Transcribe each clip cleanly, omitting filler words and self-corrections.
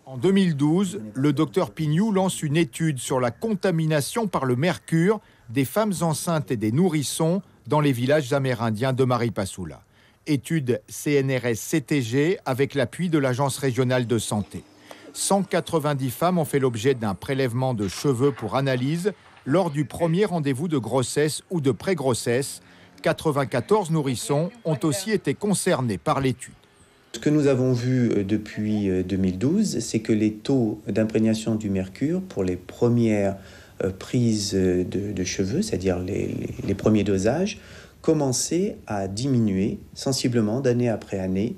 En 2012, le docteur Pignou lance une étude sur la contamination par le mercure des femmes enceintes et des nourrissons dans les villages amérindiens de Maripasoula. Étude CNRS-CTG avec l'appui de l'Agence régionale de santé. 190 femmes ont fait l'objet d'un prélèvement de cheveux pour analyse lors du premier rendez-vous de grossesse ou de pré-grossesse. 94 nourrissons ont aussi été concernés par l'étude. Ce que nous avons vu depuis 2012, c'est que les taux d'imprégnation du mercure pour les premières prises de cheveux, c'est-à-dire les premiers dosages, commençaient à diminuer sensiblement d'année après année.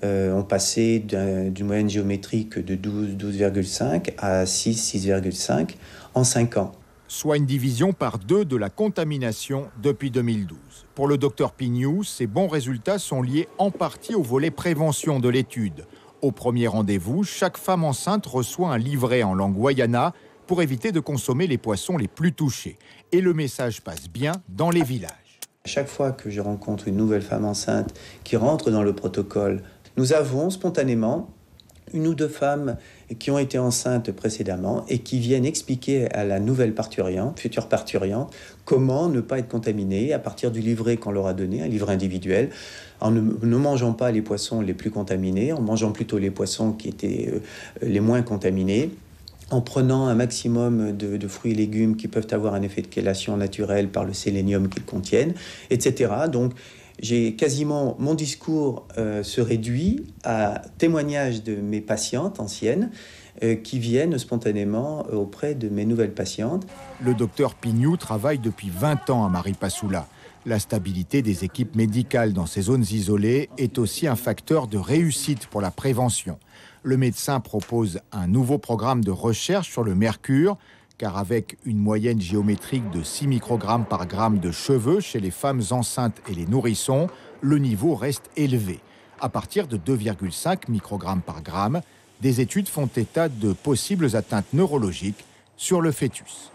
On passait d'une moyenne géométrique de 12,5 à 6,5 en 5 ans. Soit une division par 2 de la contamination depuis 2012. Pour le docteur Pignou, ces bons résultats sont liés en partie au volet prévention de l'étude. Au premier rendez-vous, chaque femme enceinte reçoit un livret en langue wayana pour éviter de consommer les poissons les plus touchés. Et le message passe bien dans les villages. À chaque fois que je rencontre une nouvelle femme enceinte qui rentre dans le protocole, nous avons spontanément 1 ou 2 femmes qui ont été enceintes précédemment et qui viennent expliquer à la nouvelle parturiente, future parturiante, comment ne pas être contaminées à partir du livret qu'on leur a donné, un livret individuel, en ne mangeant pas les poissons les plus contaminés, en mangeant plutôt les poissons qui étaient les moins contaminés, en prenant un maximum de fruits et légumes qui peuvent avoir un effet de chélation naturelle par le sélénium qu'ils contiennent, etc. Donc, mon discours se réduit à témoignage de mes patientes anciennes qui viennent spontanément auprès de mes nouvelles patientes. Le docteur Pignou travaille depuis 20 ans à Maripasoula. La stabilité des équipes médicales dans ces zones isolées est aussi un facteur de réussite pour la prévention. Le médecin propose un nouveau programme de recherche sur le mercure, car avec une moyenne géométrique de 6 microgrammes par gramme de cheveux chez les femmes enceintes et les nourrissons, le niveau reste élevé. À partir de 2,5 microgrammes par gramme, des études font état de possibles atteintes neurologiques sur le fœtus.